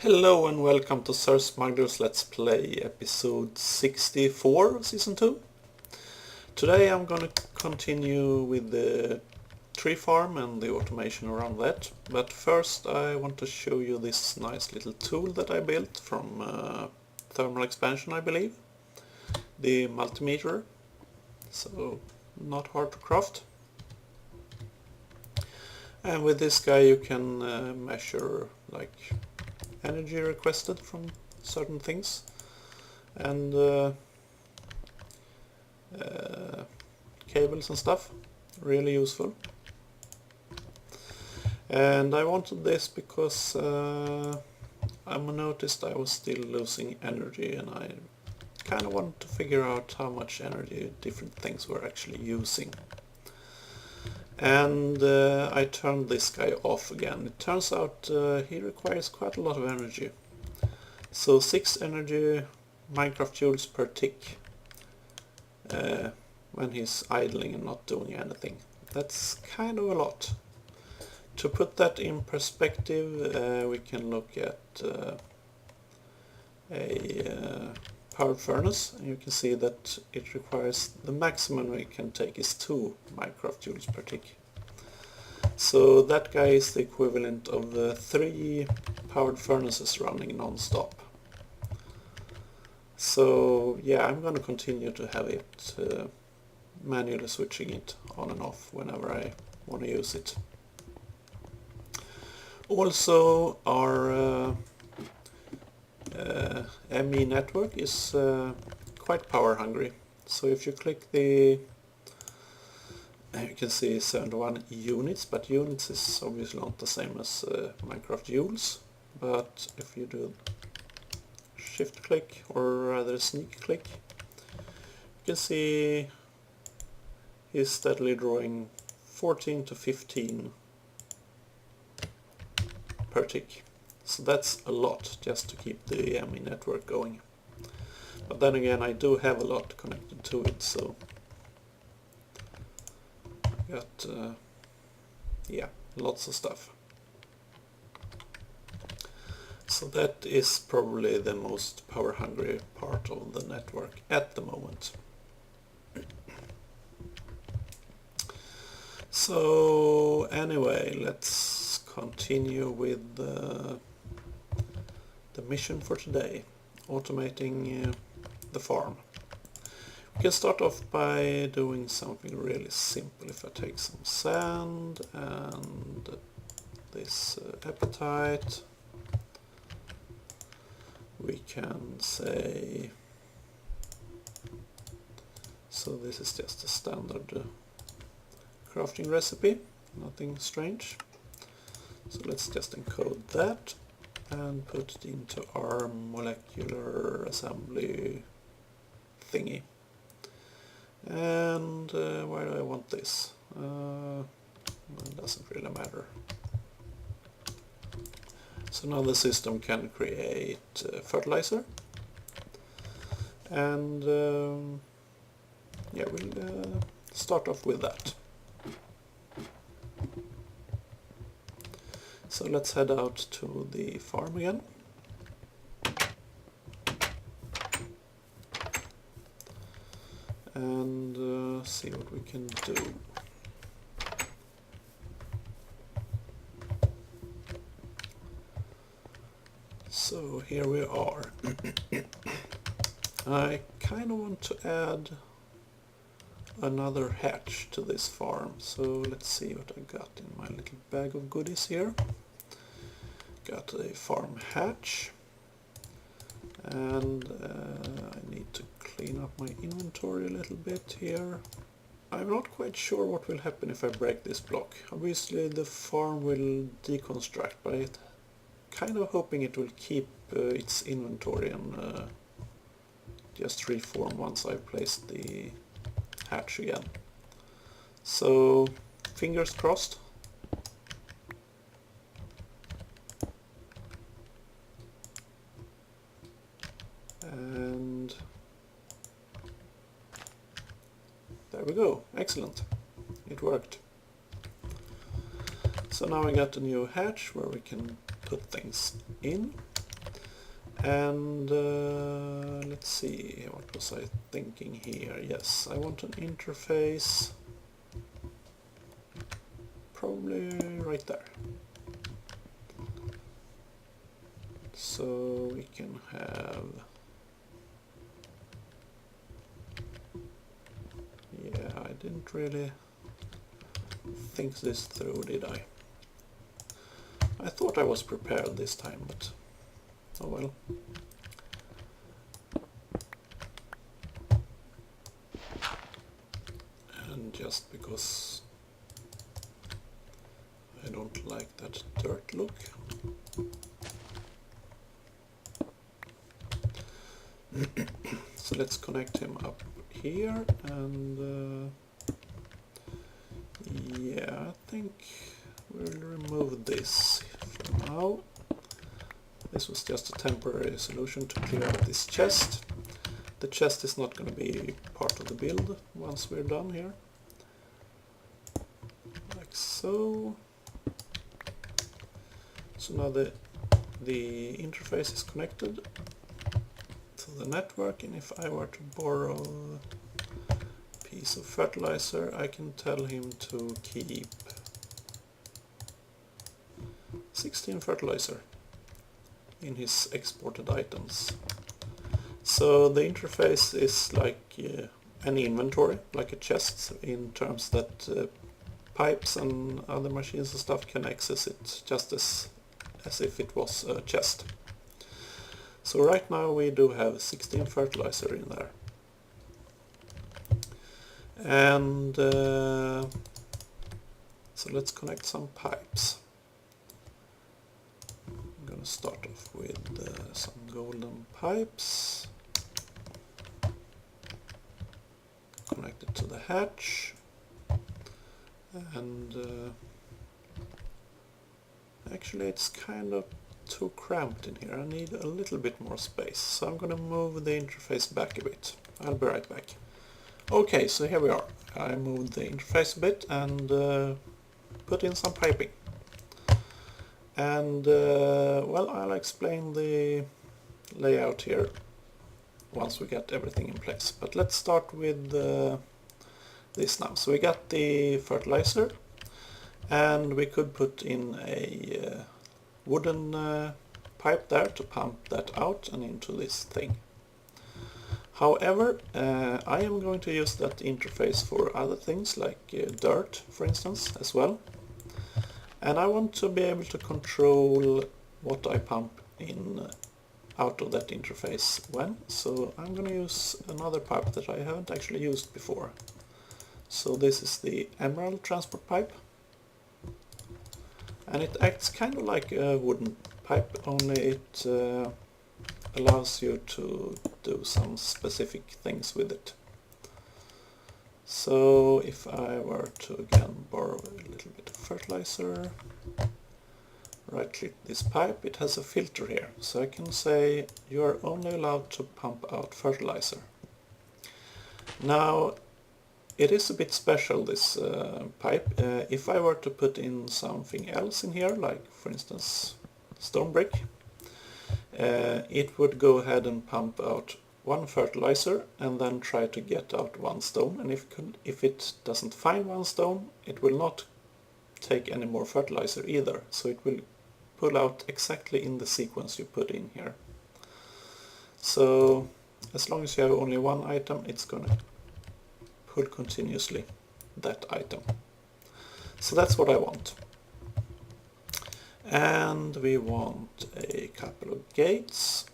Hello and welcome to SirSmuggler's Let's Play episode 64 of season 2. Today I'm gonna continue with the tree farm and the automation around that, but first I want to show you this nice little tool that I built from thermal expansion, I believe. The multimeter, so not hard to craft. And with this guy you can measure like energy requested from certain things, and cables and stuff. Really useful. And I wanted this because I noticed I was still losing energy, and I kind of wanted to figure out how much energy different things were actually using. And I turned this guy off again. It turns out he requires quite a lot of energy. So 6 energy Minecraft joules per tick when he's idling and not doing anything. That's kind of a lot. To put that in perspective, we can look at a powered furnace, and you can see that it requires, the maximum we can take is 2 Minecraft joules per tick. So that guy is the equivalent of 3 powered furnaces running non-stop. So yeah, I'm gonna continue to have it manually switching it on and off whenever I want to use it. Also, our ME network is quite power hungry. So if you click the, you can see 71 units, but units is obviously not the same as Minecraft joules. But if you do shift click, or rather sneak click, you can see he's steadily drawing 14 to 15 per tick. So that's a lot just to keep the ME network going. But then again, I do have a lot connected to it, so I got yeah, lots of stuff. So that is probably the most power hungry part of the network at the moment. So anyway, let's continue with the mission for today, automating the farm. We can start off by doing something really simple. If I take some sand and this apatite, we can say, so this is just a standard crafting recipe, nothing strange. So let's just encode that and put it into our molecular assembly thingy. And why do I want this? It doesn't really matter. So now the system can create fertilizer, and yeah, we'll start off with that. So let's head out to the farm again. And see what we can do. So here we are. I kind of want to add another hatch to this farm, so let's see what I got in my little bag of goodies here. Got a farm hatch, and I need to clean up my inventory a little bit here. I'm not quite sure what will happen if I break this block. Obviously the farm will deconstruct, but I'm kind of hoping it will keep its inventory and just reform once I've placed the hatch again. So fingers crossed. And there we go, excellent, it worked. So now I got a new hatch where we can put things in. And let's see, what was I thinking here? Yes, I want an interface probably right there. So we can have, yeah, I didn't really think this through, did I? I thought I was prepared this time, but oh well. And just because I don't like that dirt look, so let's connect him up here, and yeah, I think we'll remove this for now. This was just a temporary solution to clear out this chest. The chest is not going to be part of the build once we're done here. Like so. So now the interface is connected to the network, and if I were to borrow a piece of fertilizer, I can tell him to keep 16 fertilizer in his exported items. So the interface is like an inventory, like a chest, in terms that pipes and other machines and stuff can access it just as if it was a chest. So right now we do have 16 fertilizer in there. And so let's connect some pipes. I'm going to start off with some golden pipes. Connect it to the hatch. And actually it's kind of too cramped in here. I need a little bit more space, so I'm going to move the interface back a bit. I'll be right back. Okay, so here we are. I moved the interface a bit and put in some piping. And well, I'll explain the layout here once we get everything in place. But let's start with this now. So we got the fertilizer, and we could put in a wooden pipe there to pump that out and into this thing. However, I am going to use that interface for other things like dirt, for instance, as well. And I want to be able to control what I pump in out of that interface when. So I'm going to use another pipe that I haven't actually used before. So this is the emerald transport pipe. And it acts kind of like a wooden pipe, only it allows you to do some specific things with it. So if I were to again borrow a little bit of fertilizer, right click this pipe, it has a filter here. So I can say you are only allowed to pump out fertilizer. Now it is a bit special, this pipe. If I were to put in something else in here, like for instance stone brick, it would go ahead and pump out one fertilizer and then try to get out one stone, and if it doesn't find one stone, it will not take any more fertilizer either, so it will pull out exactly in the sequence you put in here. So as long as you have only one item, it's gonna pull continuously that item. So that's what I want. And we want a couple of gates.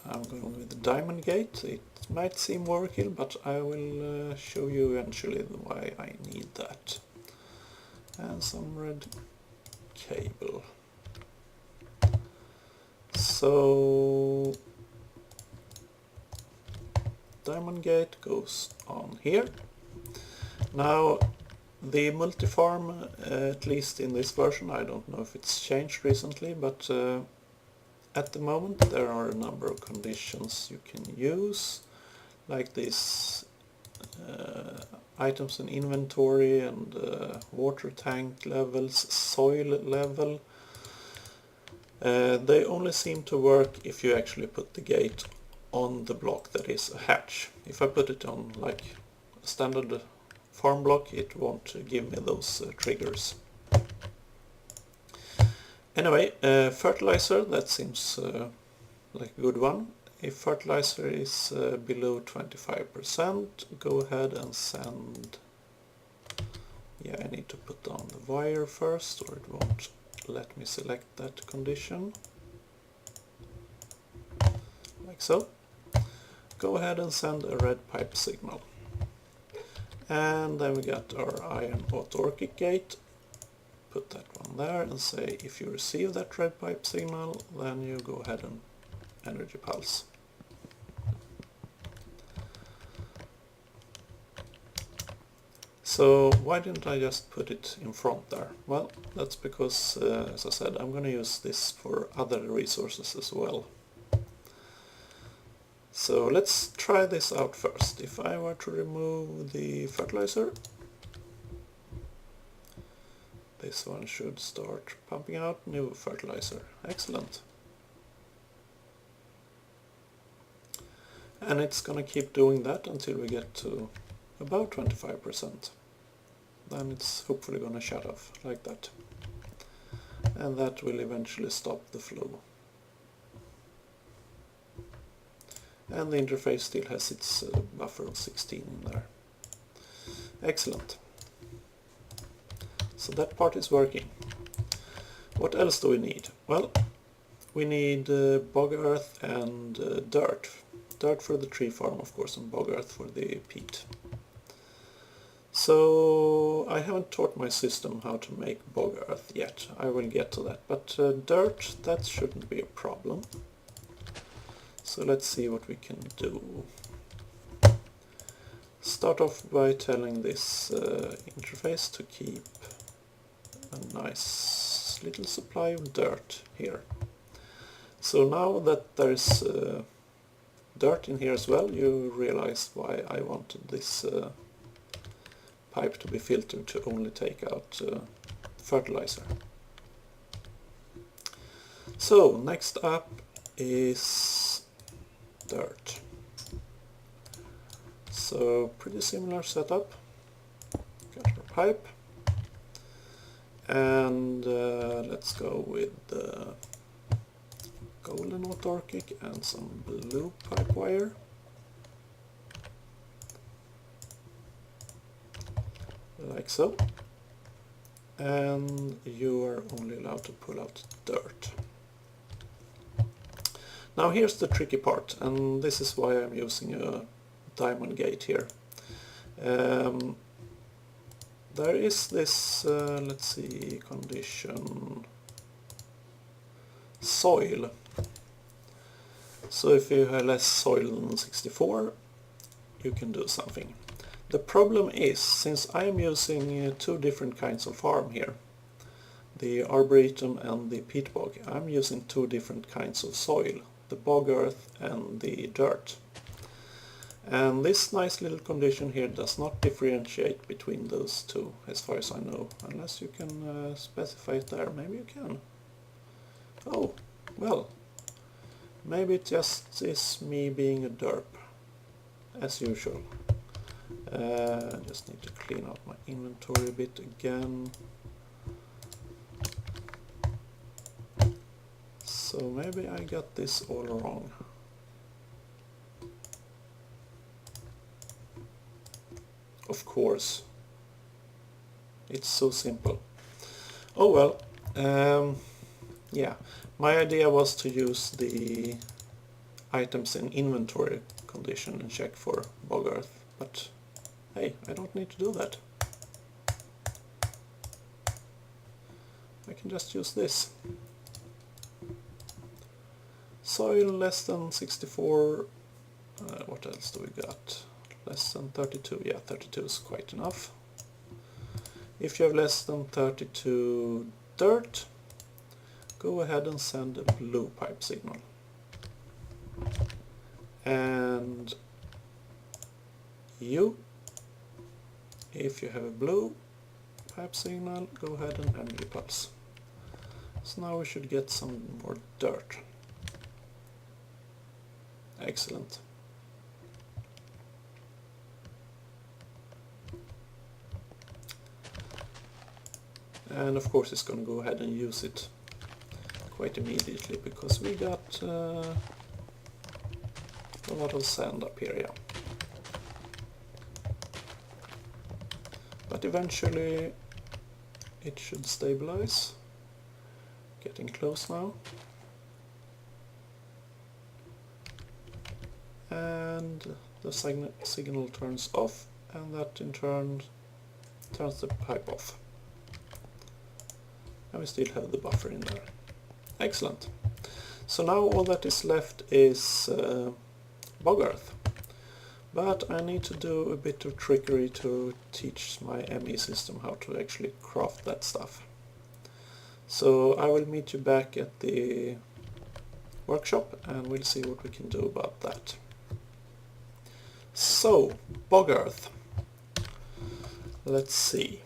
I'm going with the diamond gate. It might seem overkill, but I will show you eventually why I need that. And some red cable. So diamond gate goes on here. Now the multi-farm, at least in this version, I don't know if it's changed recently, but at the moment there are a number of conditions you can use, like these items in inventory and water tank levels, soil level, They only seem to work if you actually put the gate on the block that is a hatch. If I put it on like a standard farm block, it won't give me those triggers. Anyway, fertilizer, that seems like a good one. If fertilizer is below 25%, go ahead and send... Yeah, I need to put on the wire first, or it won't let me select that condition. Like so. Go ahead and send a red pipe signal. And then we got our iron autarkic gate. Put that one there and say if you receive that red pipe signal, then you go ahead and energy pulse. So why didn't I just put it in front there? Well, that's because, as I said, I'm going to use this for other resources as well. So let's try this out first. If I were to remove the fertilizer, this one should start pumping out new fertilizer. Excellent. And it's going to keep doing that until we get to about 25%. Then it's hopefully going to shut off like that. And that will eventually stop the flow. And the interface still has its buffer of 16 in there. Excellent. So that part is working. What else do we need? Well, we need bogearth and dirt. Dirt for the tree farm, of course, and bogearth for the peat. So I haven't taught my system how to make bogearth yet. I will get to that. But dirt, that shouldn't be a problem. So let's see what we can do. Start off by telling this interface to keep a nice little supply of dirt here. So now that there's dirt in here as well, you realize why I wanted this pipe to be filtered to only take out fertilizer. So next up is dirt. So pretty similar setup. Got our pipe, and let's go with the golden autarkic and some blue pipe wire. Like so. And you are only allowed to pull out dirt. Now here's the tricky part, and this is why I'm using a diamond gate here. There is this, let's see, condition soil. So if you have less soil than 64, you can do something. The problem is, since I am using two different kinds of farm here, the arboretum and the peat bog, I'm using two different kinds of soil, the bog earth and the dirt. And this nice little condition here does not differentiate between those two, as far as I know, unless you can specify it there. Maybe you can. Oh, well, maybe it just is me being a derp, as usual. I just need to clean out my inventory a bit again. So maybe I got this all wrong. Of course. It's so simple. Oh well. Yeah, my idea was to use the items in inventory condition and check for bog earth, but hey, I don't need to do that. I can just use this. Soil less than 64, what else do we got? Less than 32, yeah, 32 is quite enough. If you have less than 32 dirt, go ahead and send a blue pipe signal. And you, if you have a blue pipe signal, go ahead and energy pulse. So now we should get some more dirt. Excellent. And of course it's going to go ahead and use it quite immediately because we got a lot of sand up here, yeah. But eventually it should stabilize. Getting close now. And the signal turns off, and that in turn turns the pipe off. And we still have the buffer in there. Excellent. So now all that is left is bogearth. But I need to do a bit of trickery to teach my ME system how to actually craft that stuff. So I will meet you back at the workshop and we'll see what we can do about that. So, bogearth. Let's see.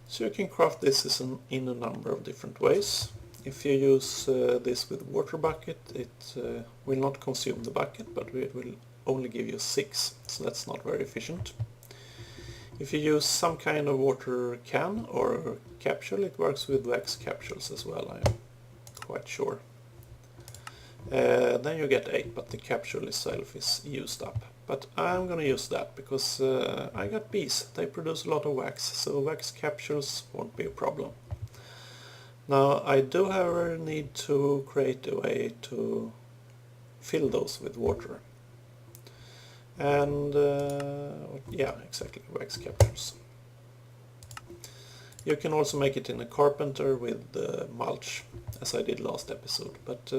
So you can craft this in a number of different ways. If you use this with water bucket, it will not consume the bucket, but it will only give you 6, so that's not very efficient. If you use some kind of water can or capsule, it works with wax capsules as well, I'm quite sure. Then you get 8, but the capsule itself is used up. But I'm gonna use that because I got bees. They produce a lot of wax, so wax capsules won't be a problem. Now I do however need to create a way to fill those with water. And yeah, exactly, wax capsules. You can also make it in a carpenter with mulch, as I did last episode, but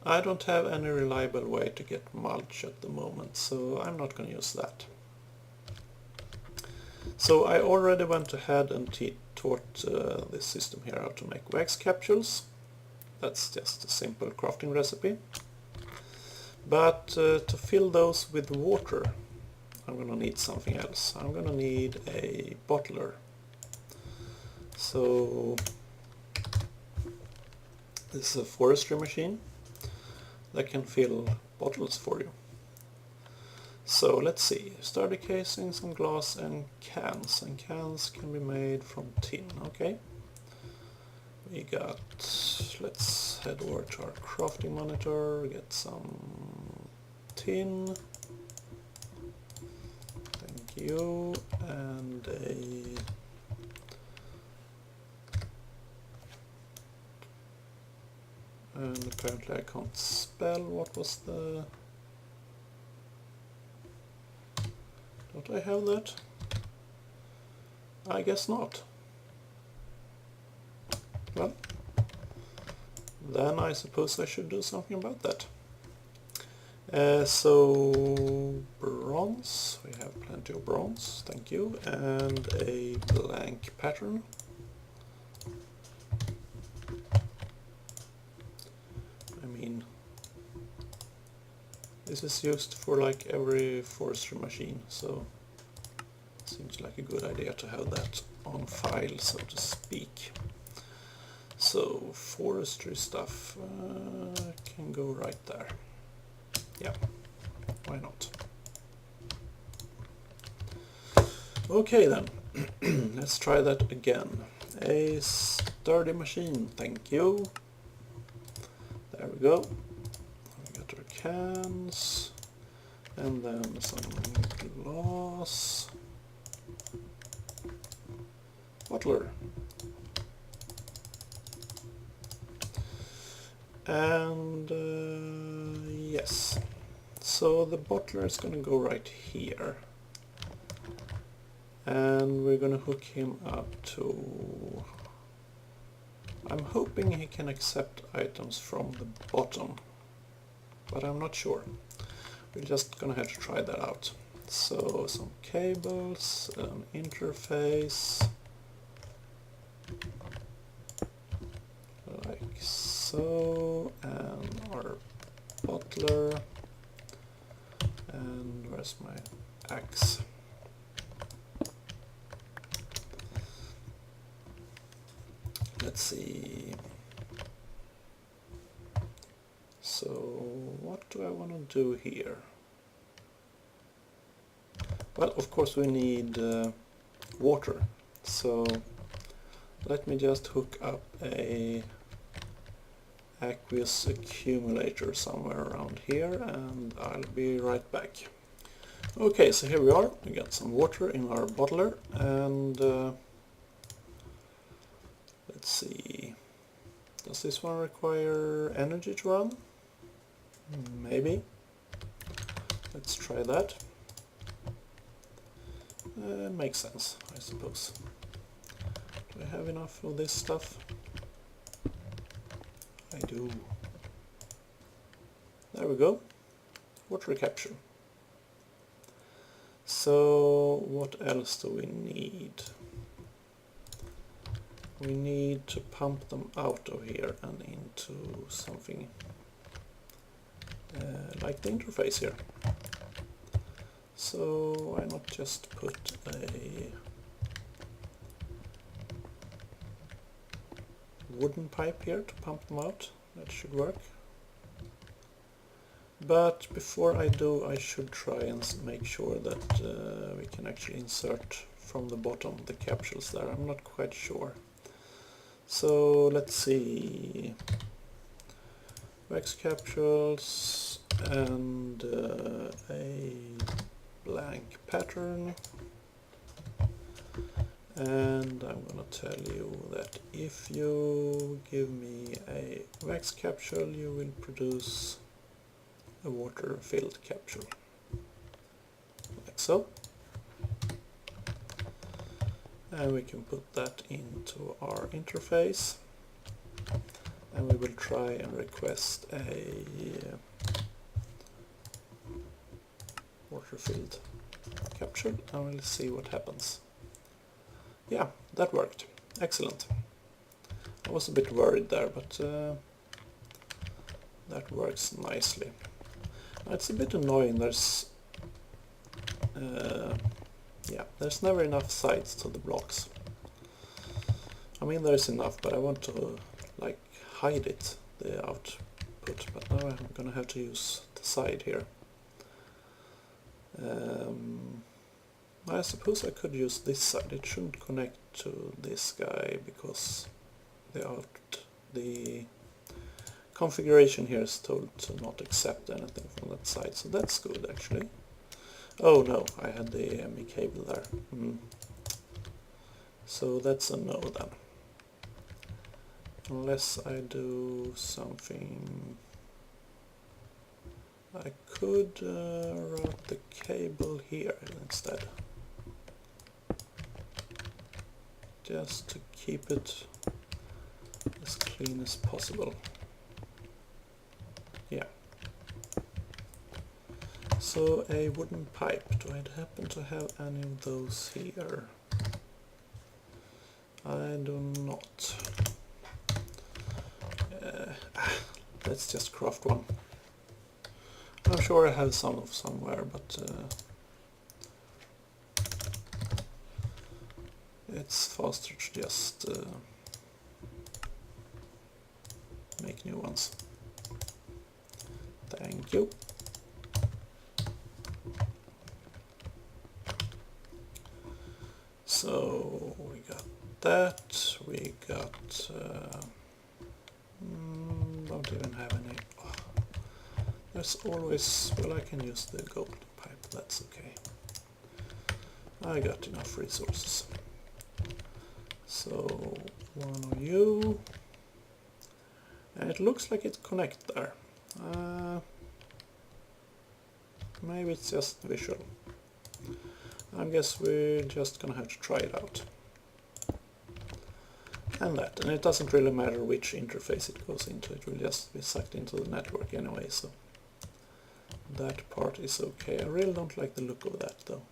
I don't have any reliable way to get mulch at the moment, so I'm not going to use that. So I already went ahead and taught this system here how to make wax capsules. That's just a simple crafting recipe. But to fill those with water, I'm going to need something else. I'm going to need a bottler. So this is a forestry machine that can fill bottles for you. So let's see, sturdy casing, some glass and cans can be made from tin, okay. We got, let's head over to our crafting monitor, get some tin, thank you, and apparently I can't spell, what was the... Don't I have that? I guess not. Well, then I suppose I should do something about that. So, bronze, we have plenty of bronze, thank you, and a blank pattern. I mean, this is used for like every forestry machine, so it seems like a good idea to have that on file, so to speak. So forestry stuff can go right there. Yeah, why not? Okay then, let's try that again. A sturdy machine, thank you. There we go. We got our cans, and then some glass. Bottler. And yes, so the bottler is going to go right here, and we're going to hook him up to... I'm hoping he can accept items from the bottom, but I'm not sure. We're just going to have to try that out. So some cables, an interface, like so, and our bottler, and where's my axe? let's see. So what do I want to do here? Well, of course we need water, so let me just hook up a aqueous accumulator somewhere around here, and I'll be right back. Okay, so here we are. We got some water in our bottler, and let's see. Does this one require energy to run? Maybe. Let's try that. Makes sense, I suppose. Do I have enough of this stuff? I do. There we go. Water capture. So what else do we need? We need to pump them out of here and into something like the interface here. So why not just put a wooden pipe here to pump them out? That should work. But before I do, I should try and make sure that we can actually insert from the bottom the capsules there. I'm not quite sure. So let's see. Wax capsules and a blank pattern. And I'm gonna tell you that if you give me a wax capsule, you will produce a water-filled capsule, like so. And we can put that into our interface, and we will try and request a water-filled capsule, and we'll see what happens. Yeah, that worked. Excellent. I was a bit worried there, but that works nicely. It's a bit annoying. There's never enough sides to the blocks. I mean, there's enough, but I want to like hide it, the output. But now I'm gonna have to use the side here. I suppose I could use this side. It shouldn't connect to this guy because the configuration here is told to not accept anything from that side, so that's good actually. Oh no, I had the ME cable there. So that's a no then. Unless I do something... I could route the cable here instead. Just to keep it as clean as possible. Yeah. So a wooden pipe. Do I happen to have any of those here? I do not. Let's just craft one. I'm sure I have some somewhere, but it's faster to just make new ones. Thank you. So we got that, we got don't even have any. There's always, well, I can use the gold pipe, that's okay. I got enough resources. So one of you, and it looks like it's connected there. Maybe it's just visual. I guess we're just gonna have to try it out. And that, and it doesn't really matter which interface it goes into, it will just be sucked into the network anyway, so that part is okay. I really don't like the look of that though.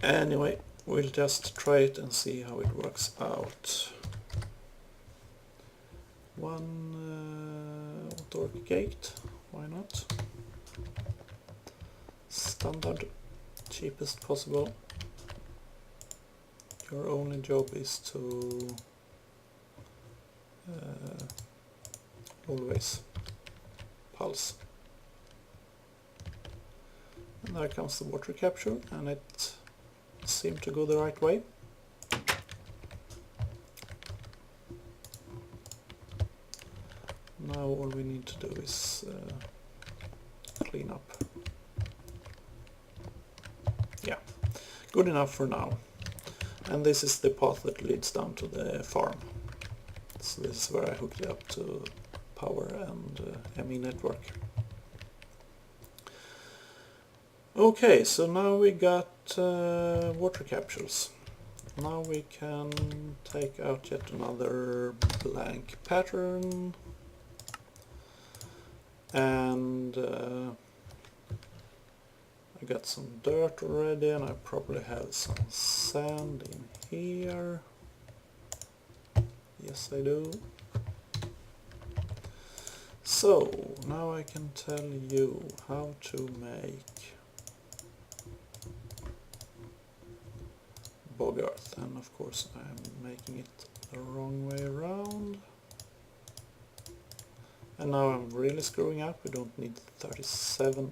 Anyway, we'll just try it and see how it works out. One auto-work gate, why not? Standard, cheapest possible. your only job is to always pulse. And there comes the water capture, and it seemed to go the right way. Now all we need to do is clean up. Yeah, good enough for now. And this is the path that leads down to the farm. So this is where I hooked it up to power and ME network. Okay, so now we got water capsules. Now we can take out yet another blank pattern, and I got some dirt already, and I probably have some sand in here. Yes, I do. So now I can tell you how to make bogearth, and of course I'm making it the wrong way around. And now I'm really screwing up. We don't need 37.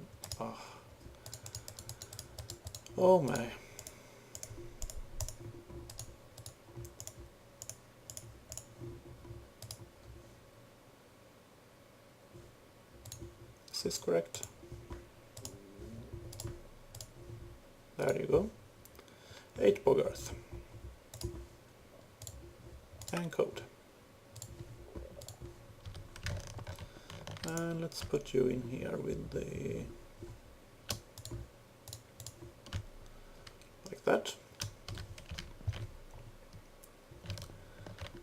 Oh my. Is this correct? There you go. 8 bogearth. And code. And let's put you in here with the... like that.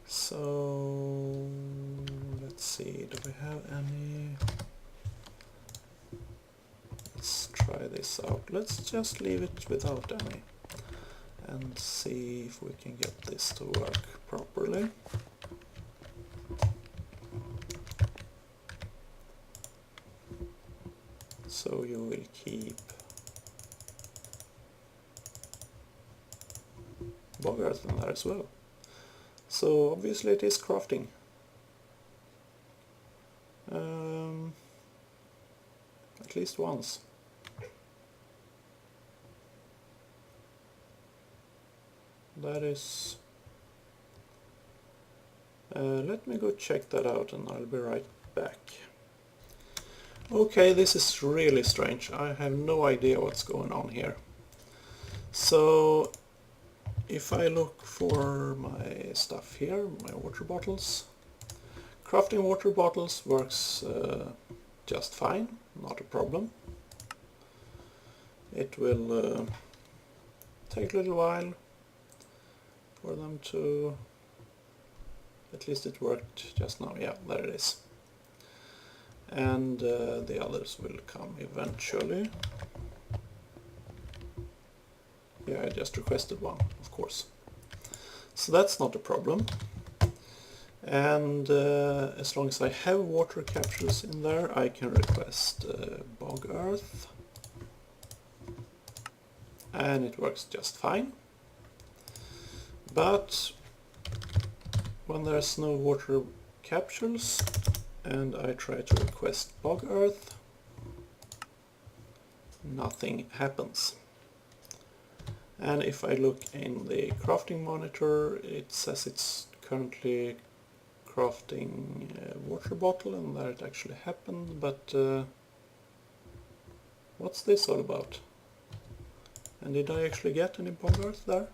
So let's see, do we have any... let's try this out. Let's just leave it without any and see if we can get this to work properly. So you will keep bogearth in there as well. So obviously it is crafting. At least once. That is... let me go check that out and I'll be right back. Okay, this is really strange. I have no idea what's going on here. So if I look for my stuff here, my water bottles, crafting water bottles works just fine, not a problem. It will take a little while for them to... at least it worked just now. Yeah, there it is. And the others will come eventually. Yeah, I just requested one, of course. So that's not a problem. And as long as I have water capsules in there, I can request bogearth. And it works just fine. But when there's no water capsules and I try to request bogearth, nothing happens. And if I look in the crafting monitor, it says it's currently crafting a water bottle, and that it actually happened, but what's this all about? And did I actually get any bogearth there?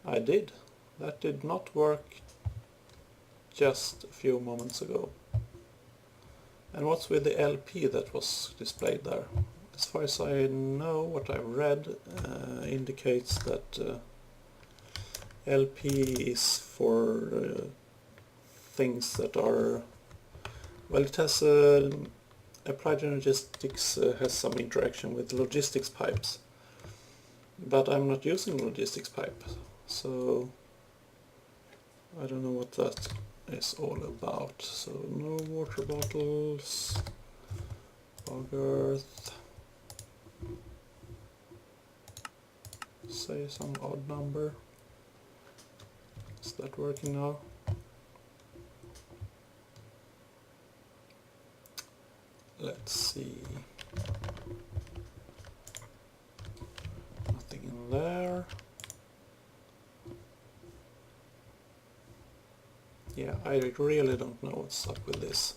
I did. That did not work just a few moments ago. And what's with the LP that was displayed there? As far as I know, what I read indicates that LP is for things that are... well, it has applied logistics has some interaction with logistics pipes. But I'm not using logistics pipe, so I don't know what that is all about. So no water bottles, bogearth. say some odd number. Is that working now? Let's see. Nothing in there. Yeah, I really don't know what's up with this.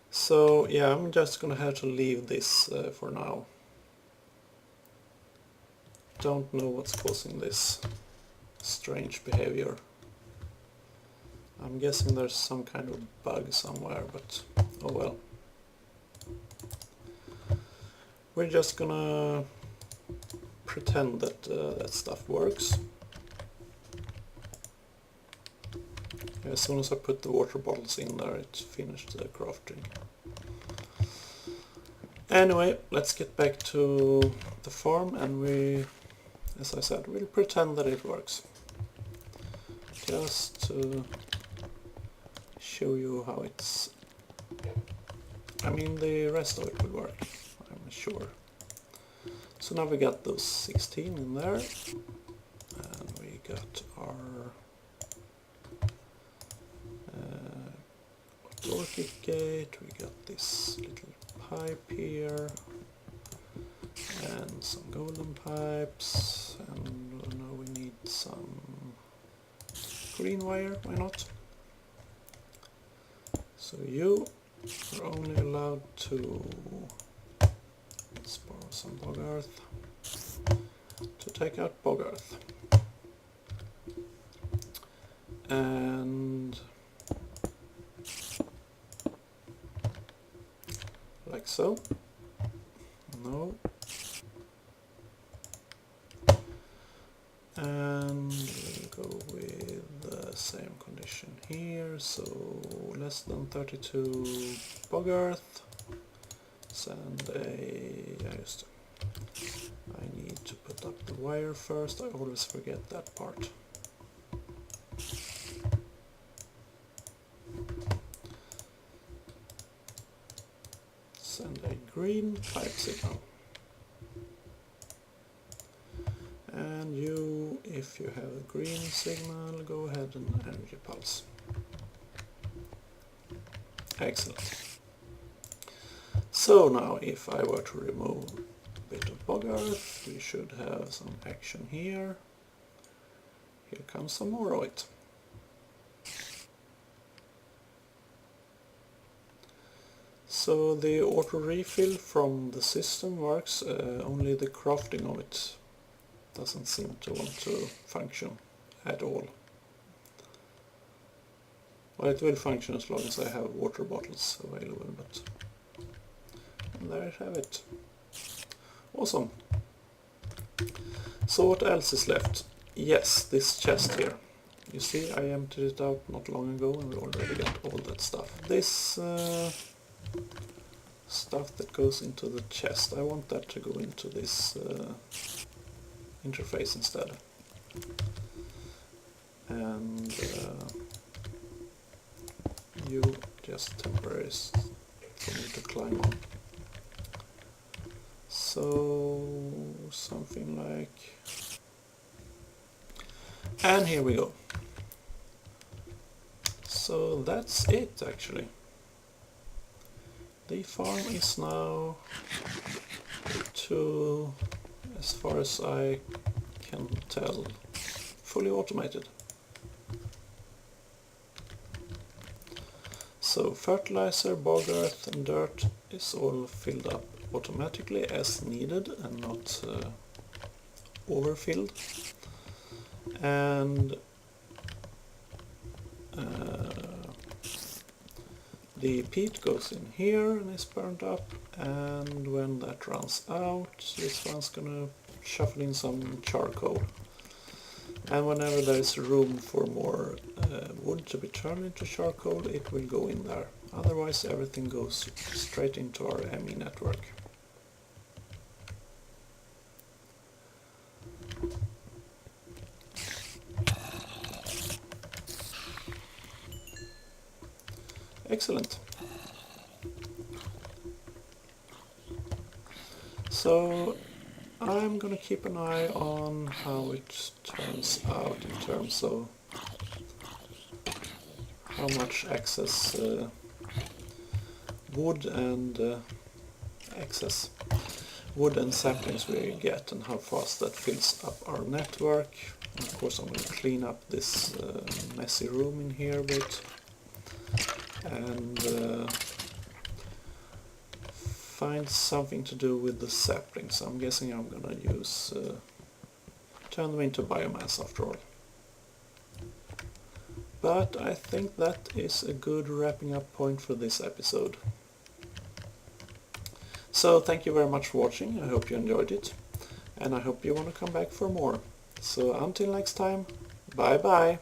So yeah, I'm just gonna have to leave this for now. Don't know what's causing this strange behavior. I'm guessing there's some kind of bug somewhere, but oh well. We're just gonna pretend that that stuff works. As soon as I put the water bottles in there, it finished the crafting. Anyway, let's get back to the farm, and we, as I said, we'll pretend that it works. Just to show you how it's... I mean, the rest of it will work, I'm sure. So now we got those 16 in there, and we got our orchid gate, we got this little pipe here, and some golden pipes, and now we need some green wire, why not? So you are only allowed to, let's borrow some bogearth, to take out bogearth. And like so. No. And we'll go with the same condition here, so less than 32 bogearth. Send a... I need to put up the wire first, I always forget that part. Send a green pipe signal. And you, if you have a green signal, go ahead and energy pulse. Excellent. So now if I were to remove a bit of bogearth, we should have some action here. Here comes some more of it. So the auto refill from the system works, only the crafting of it doesn't seem to want to function at all. Well, it will function as long as I have water bottles available, but and there you have it. Awesome. So what else is left? Yes, this chest here. You see, I emptied it out not long ago and we already got all that stuff. This stuff that goes into the chest, I want that to go into this interface instead. And you just temporarily for me to climb on. So something like... And here we go. So that's it actually. The farm is now, to, as far as I can tell, fully automated. So fertilizer, bogearth and dirt is all filled up automatically as needed and not overfilled. And the peat goes in here and is burnt up, and when that runs out, this one's gonna shuffle in some charcoal. And whenever there's room for more wood to be turned into charcoal, it will go in there. Otherwise everything goes straight into our ME network. Excellent. So I'm gonna keep an eye on how it turns out in terms of how much excess wood and saplings we get and how fast that fills up our network. And of course I'm going to clean up this messy room in here a bit and find something to do with the saplings. I'm guessing I'm going to use turn them into biomass after all. But I think that is a good wrapping up point for this episode. So thank you very much for watching, I hope you enjoyed it, and I hope you want to come back for more. So until next time, bye bye!